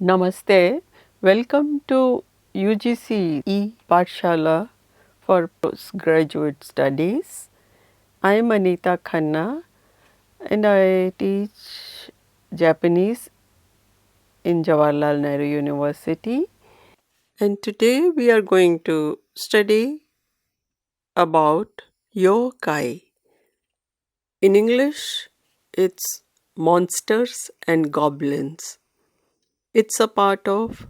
Namaste. Welcome to UGC Pathshala for Postgraduate Studies. I am Anita Khanna and I teach Japanese in Jawaharlal Nehru University. And today we are going to study about yokai. In English, it's monsters and goblins. It's a part of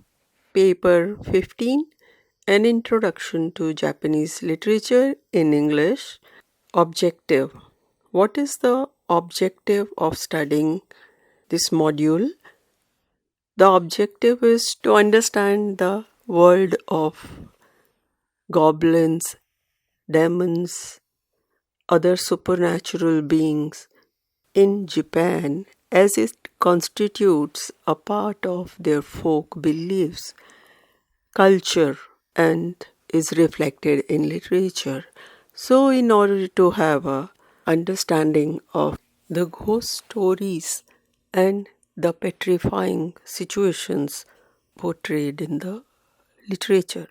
paper 15, An Introduction to Japanese Literature in English. Objective. What is the objective of studying this module? The objective is to understand the world of goblins, demons, other supernatural beings in Japan, as it constitutes a part of their folk beliefs, culture, and is reflected in literature. So, in order to have a understanding of the ghost stories and the petrifying situations portrayed in the literature,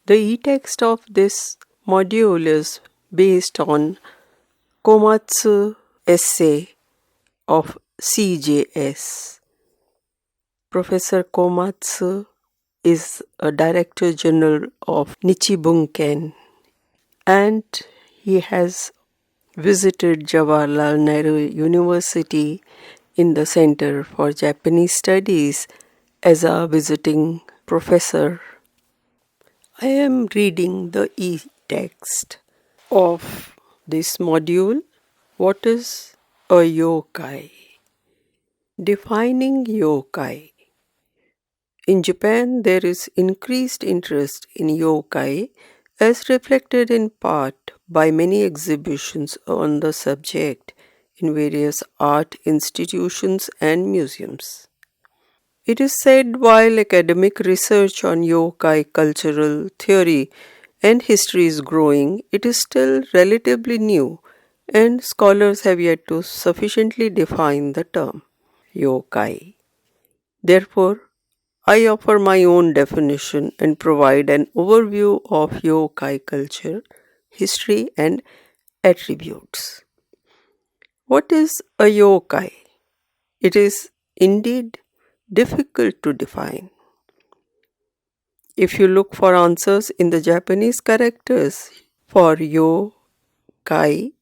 the e-text of this module is based on Komatsu essay of CJS. Professor Komatsu is a Director General of Nichibunken, and he has visited Jawaharlal Nehru University in the Center for Japanese Studies as a visiting professor. I am reading the e-text of this module. What is a yokai? Defining yokai. In Japan, there is increased interest in yokai as reflected in part by many exhibitions on the subject in various art institutions and museums. It is said while academic research on yokai cultural theory and history is growing, it is still relatively new and scholars have yet to sufficiently define the term yokai. Therefore, I offer my own definition and provide an overview of yokai culture, history, and attributes. What is a yokai? It is indeed difficult to define. If you look for answers in the Japanese characters for yokai,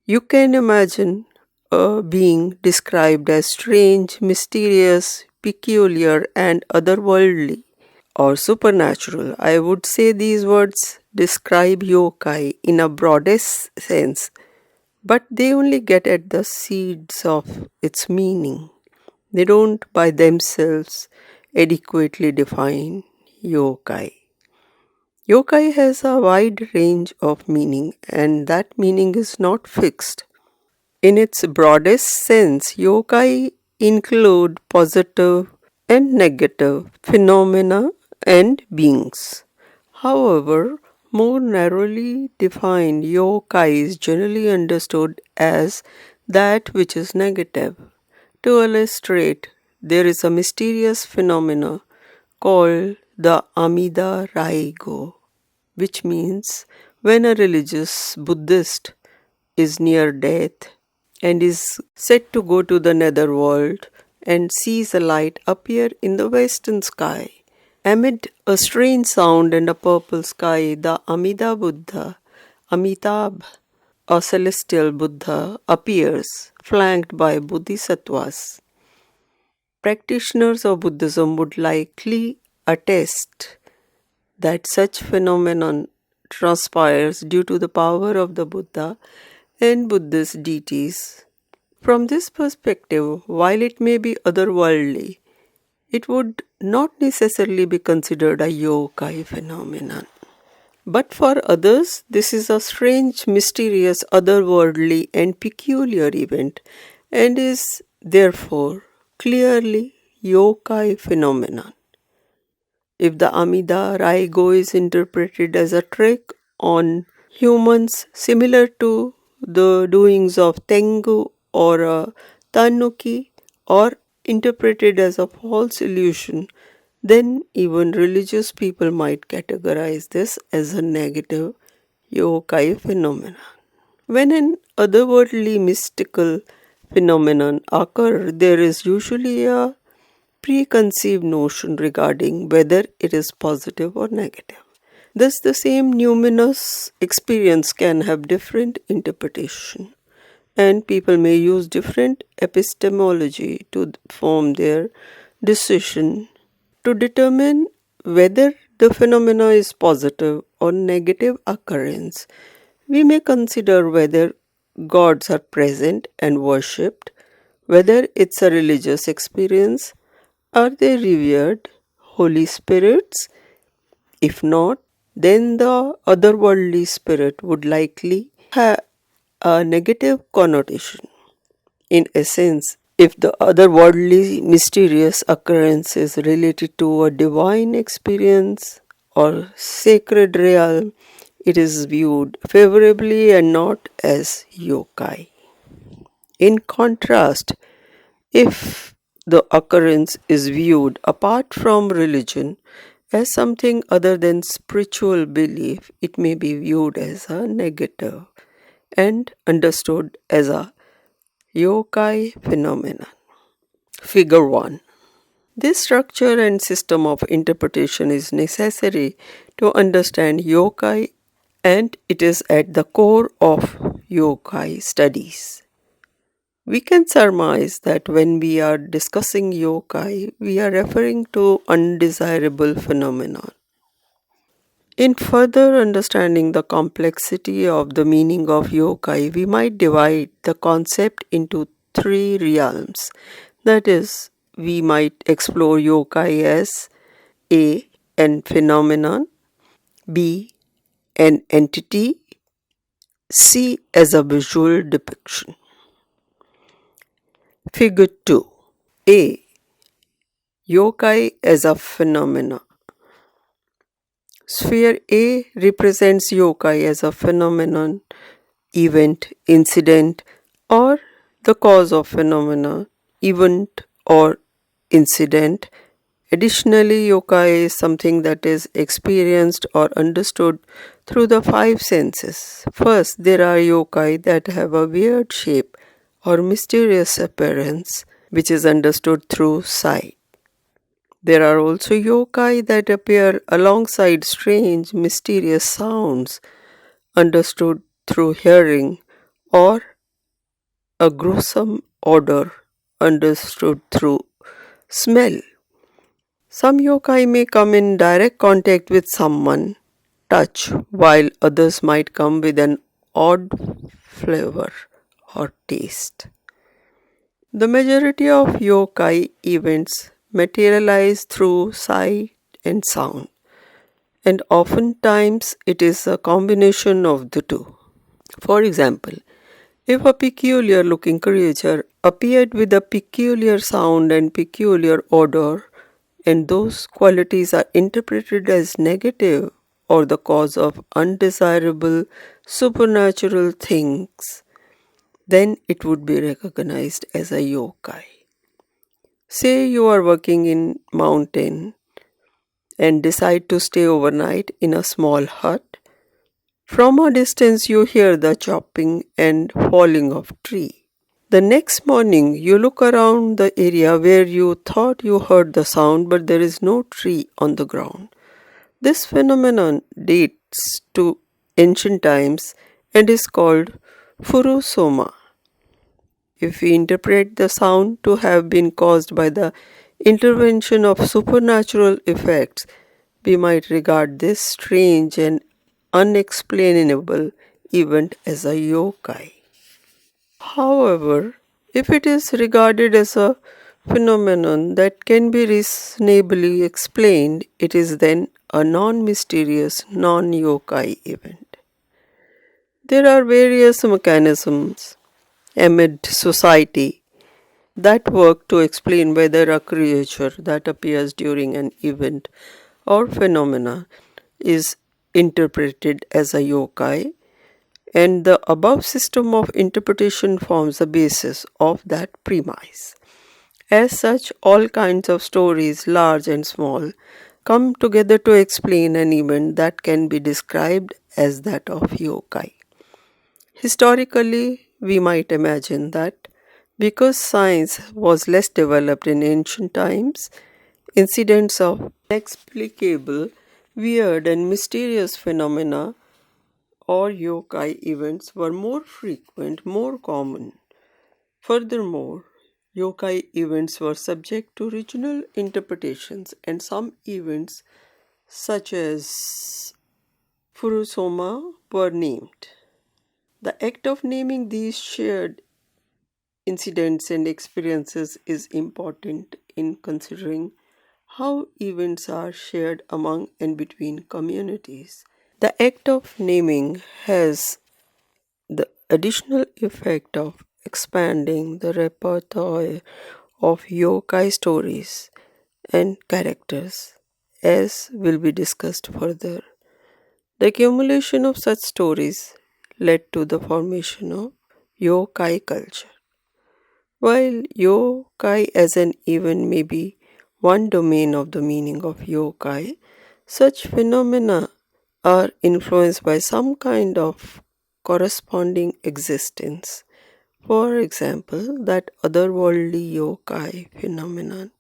you can imagine a being described as strange, mysterious, peculiar, and otherworldly or supernatural. I would say these words describe yokai in a broadest sense, but they only get at the seeds of its meaning. They don't by themselves adequately define yokai. Yokai has a wide range of meaning, and that meaning is not fixed. In its broadest sense, yokai include positive and negative phenomena and beings. However, more narrowly defined, yokai is generally understood as that which is negative. To illustrate, there is a mysterious phenomena called the Amida Raigo, which means when a religious Buddhist is near death and is said to go to the netherworld and sees a light appear in the western sky. Amid a strange sound and a purple sky, the Amida Buddha, Amitabh, a celestial Buddha, appears, flanked by bodhisattvas. Practitioners of Buddhism would likely attest that such phenomenon transpires due to the power of the Buddha and Buddhist deities. From this perspective, while it may be otherworldly, it would not necessarily be considered a yokai phenomenon. But for others, this is a strange, mysterious, otherworldly, and peculiar event, and is therefore clearly yokai phenomenon. If the Amida Raigo is interpreted as a trick on humans similar to the doings of Tengu or a Tanuki, or interpreted as a false illusion, then even religious people might categorize this as a negative yokai phenomenon. When an otherworldly mystical phenomenon occurs, there is usually a preconceived notion regarding whether it is positive or negative. Thus, the same numinous experience can have different interpretation, and people may use different epistemology to form their decision to determine whether the phenomena is positive or negative occurrence. We may consider whether gods are present and worshipped, whether it's a religious experience, are they revered holy spirits? If not, then the otherworldly spirit would likely have a negative connotation. In essence, if the otherworldly mysterious occurrence is related to a divine experience or sacred realm, it is viewed favorably and not as yokai. In contrast, if the occurrence is viewed apart from religion as something other than spiritual belief, it may be viewed as a negative and understood as a yokai phenomenon. Figure 1. This structure and system of interpretation is necessary to understand yokai, and it is at the core of yokai studies. We can surmise that when we are discussing yokai, we are referring to undesirable phenomena. In further understanding the complexity of the meaning of yokai, we might divide the concept into three realms. That is, we might explore yokai as A. An phenomenon, B. An entity, C. As a visual depiction. Figure 2. A. Yokai as a phenomena. Sphere A represents yokai as a phenomenon, event, incident, or the cause of phenomena, event or incident. Additionally, yokai is something that is experienced or understood through the five senses. First, there are yokai that have a weird shape or mysterious appearance, which is understood through sight. There are also yokai that appear alongside strange, mysterious sounds, understood through hearing, or a gruesome odor, understood through smell. Some yokai may come in direct contact with someone, touch, while others might come with an odd flavor or taste. The majority of yokai events materialize through sight and sound, and oftentimes it is a combination of the two. For example, if a peculiar looking creature appeared with a peculiar sound and peculiar odor, and those qualities are interpreted as negative or the cause of undesirable supernatural things, then it would be recognized as a yokai. Say you are working in mountain and decide to stay overnight in a small hut. From a distance you hear the chopping and falling of tree. The next morning you look around the area where you thought you heard the sound, but there is no tree on the ground. This phenomenon dates to ancient times and is called furusoma. If we interpret the sound to have been caused by the intervention of supernatural effects, we might regard this strange and unexplainable event as a yokai. However, if it is regarded as a phenomenon that can be reasonably explained, it is then a non-mysterious, non-yokai event. There are various mechanisms amid society that work to explain whether a creature that appears during an event or phenomena is interpreted as a yokai, and the above system of interpretation forms the basis of that premise. As such, all kinds of stories, large and small, come together to explain an event that can be described as that of yokai. Historically, we might imagine that because science was less developed in ancient times, incidents of inexplicable, weird, and mysterious phenomena or yokai events were more frequent, more common. Furthermore, yokai events were subject to regional interpretations, and some events, such as Furusoma, were named. The act of naming these shared incidents and experiences is important in considering how events are shared among and between communities. The act of naming has the additional effect of expanding the repertoire of yokai stories and characters, as will be discussed further. The accumulation of such stories led to the formation of yokai culture. While yokai as an event may be one domain of the meaning of yokai, such phenomena are influenced by some kind of corresponding existence. For example, that otherworldly yokai phenomenon,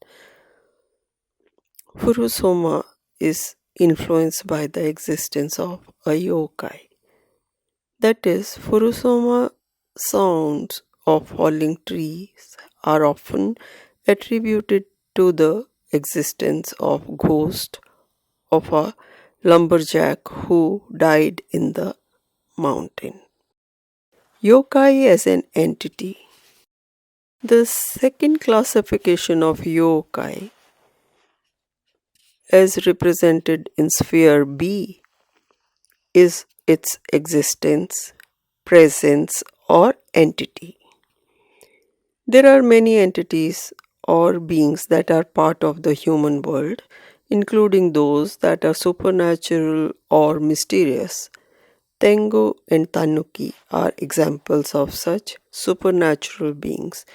Furusoma, is influenced by the existence of a yokai. That is, Furusoma sounds of falling trees are often attributed to the existence of ghost of a lumberjack who died in the mountain. Yokai as an entity. The second classification of yokai, as represented in sphere B, is its existence, presence, or entity. There are many entities or beings that are part of the human world, including those that are supernatural or mysterious. Tengu and Tanuki are examples of such supernatural beings.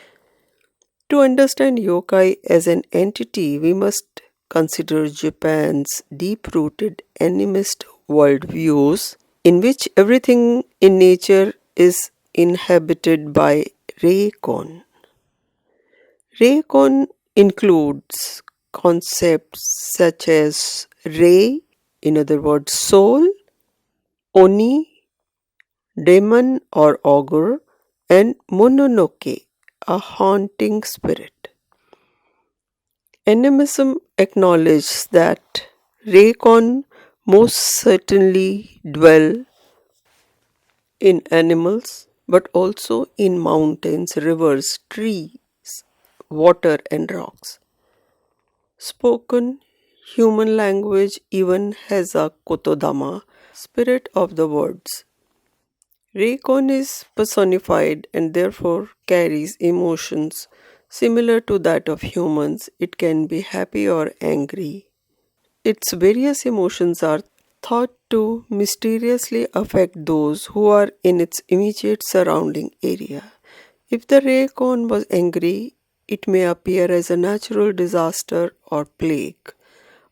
To understand yokai as an entity, we must consider Japan's deep rooted animist worldviews, in which everything in nature is inhabited by Reikon. Reikon includes concepts such as Rei, in other words, soul, Oni, demon or ogre, and Mononoke, a haunting spirit. Animism acknowledges that Reikon most certainly dwell in animals, but also in mountains, rivers, trees, water, and rocks. Spoken human language even has a kotodama, spirit of the words. Reikon is personified and therefore carries emotions similar to that of humans. It can be happy or angry. Its various emotions are thought to mysteriously affect those who are in its immediate surrounding area. If the Reikon was angry, it may appear as a natural disaster or plague.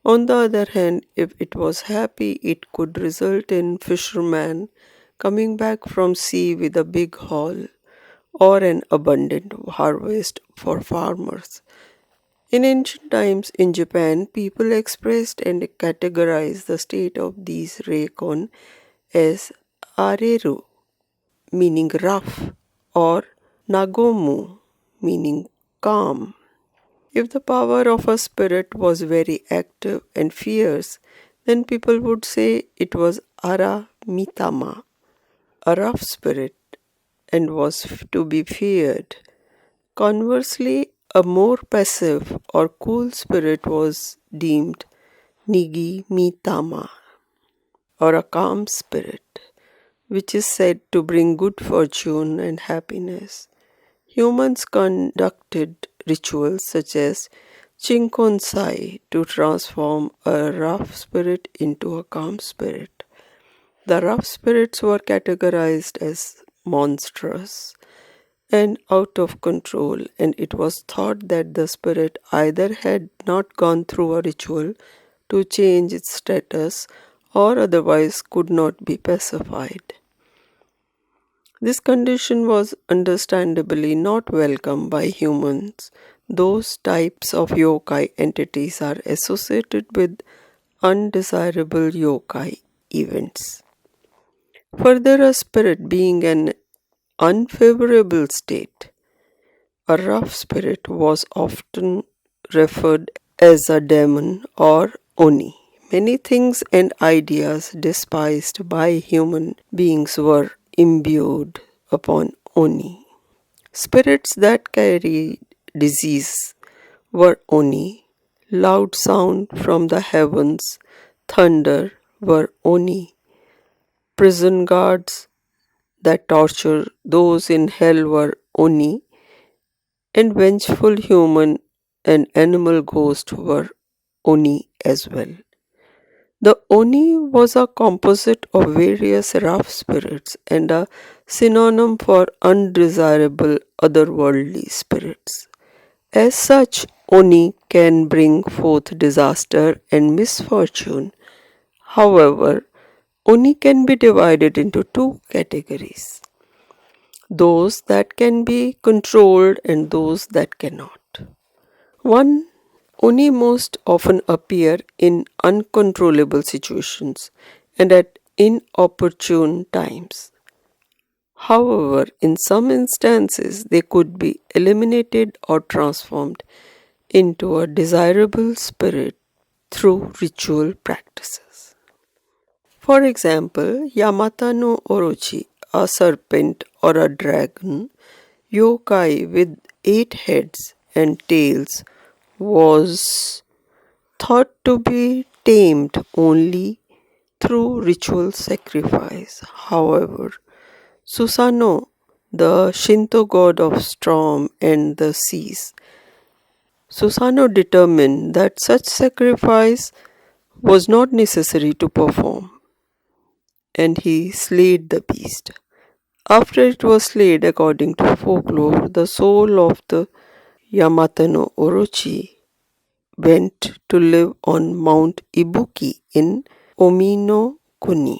On the other hand, if it was happy, it could result in fishermen coming back from sea with a big haul or an abundant harvest for farmers. In ancient times in Japan, people expressed and categorized the state of these reikon as areru, meaning rough, or nagomu, meaning calm. If the power of a spirit was very active and fierce, then people would say it was ara mitama, a rough spirit, and was to be feared. Conversely, a more passive or cool spirit was deemed nigi mitama, or a calm spirit, which is said to bring good fortune and happiness. Humans conducted rituals such as Chinkonsai to transform a rough spirit into a calm spirit. The rough spirits were categorized as monstrous, and out of control, and it was thought that the spirit either had not gone through a ritual to change its status or otherwise could not be pacified. This condition was understandably not welcome by humans. Those types of yokai entities are associated with undesirable yokai events. Further, a spirit being an unfavorable state, a rough spirit was often referred as a demon or oni. Many things and ideas despised by human beings were imbued upon oni. Spirits that carried disease were oni. Loud sound from the heavens, thunder were oni. Prison guards that torture those in hell were oni, and vengeful human and animal ghosts were oni as well. The oni was a composite of various rough spirits and a synonym for undesirable otherworldly spirits. As such, oni can bring forth disaster and misfortune. However, oni can be divided into two categories: those that can be controlled and those that cannot. One, oni most often appear in uncontrollable situations and at inopportune times. However, in some instances, they could be eliminated or transformed into a desirable spirit through ritual practices. For example, Yamata no Orochi, a serpent or a dragon, yokai with 8 heads and tails, was thought to be tamed only through ritual sacrifice. However, Susanoo, the Shinto god of storm and the seas, Susanoo determined that such sacrifice was not necessary to perform, and he slayed the beast. After it was slayed, according to folklore, the soul of the Yamata no Orochi went to live on Mount Ibuki in Ominokuni,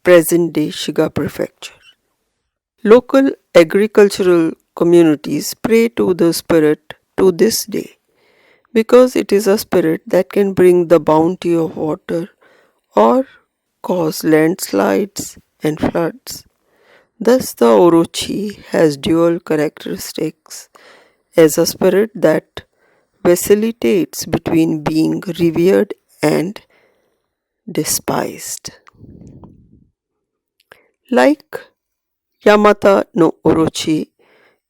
present-day Shiga Prefecture. Local agricultural communities pray to the spirit to this day because it is a spirit that can bring the bounty of water or cause landslides and floods. Thus, the Orochi has dual characteristics as a spirit that vacillates between being revered and despised. Like Yamata no Orochi,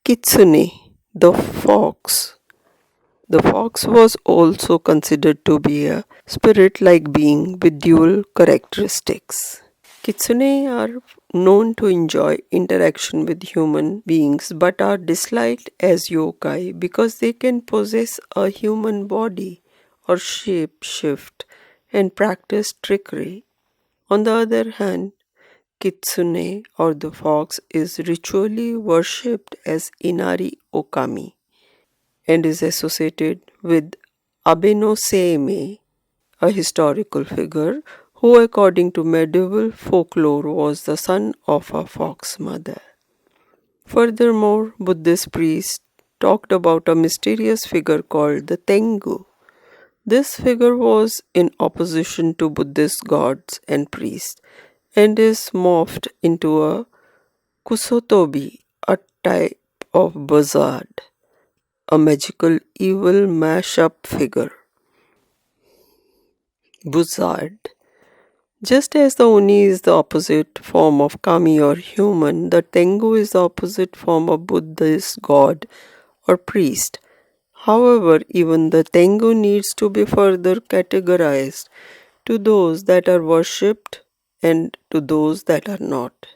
Kitsune, the fox. The fox was also considered to be a spirit-like being with dual characteristics. Kitsune are known to enjoy interaction with human beings but are disliked as yokai because they can possess a human body or shape shift and practice trickery. On the other hand, Kitsune or the fox is ritually worshipped as Inari Okami and is associated with Abe no Seimei, a historical figure who, according to medieval folklore, was the son of a fox mother. Furthermore, Buddhist priests talked about a mysterious figure called the Tengu. This figure was in opposition to Buddhist gods and priests and is morphed into a kusotobi, a type of buzzard, a magical evil mash-up figure. Buzzard. Just as the Oni is the opposite form of Kami or human, the Tengu is the opposite form of Buddhist god or priest. However, even the Tengu needs to be further categorized to those that are worshipped and to those that are not.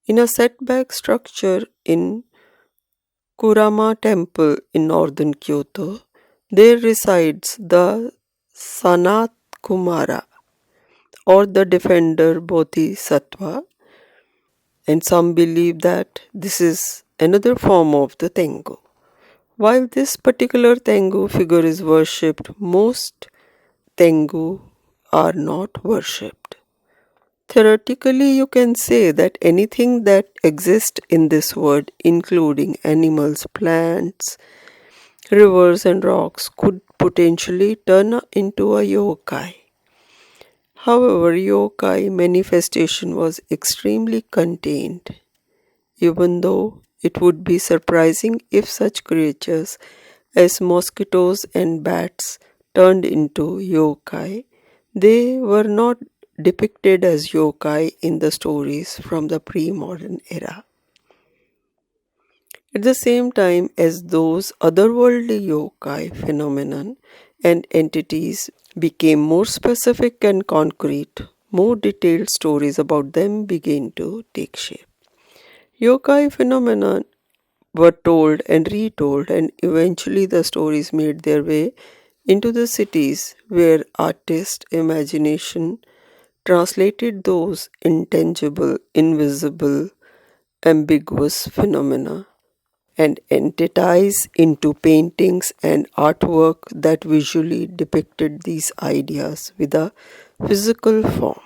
In a setback structure in Kurama Temple in northern Kyoto, there resides the Sanat Kumara or the Defender Bodhisattva. and some believe that this is another form of the Tengu. While this particular Tengu figure is worshipped, most Tengu are not worshipped. Theoretically, you can say that anything that exists in this world, including animals, plants, rivers, and rocks, could potentially turn into a yokai. However, yokai manifestation was extremely contained, even though it would be surprising if such creatures as mosquitoes and bats turned into yokai. They were not depicted as yokai in the stories from the pre-modern era. At the same time as those otherworldly yokai phenomenon and entities became more specific and concrete, more detailed stories about them began to take shape. Yokai phenomena were told and retold, and eventually the stories made their way into the cities where artist imagination translated those intangible, invisible, ambiguous phenomena and entities into paintings and artwork that visually depicted these ideas with a physical form.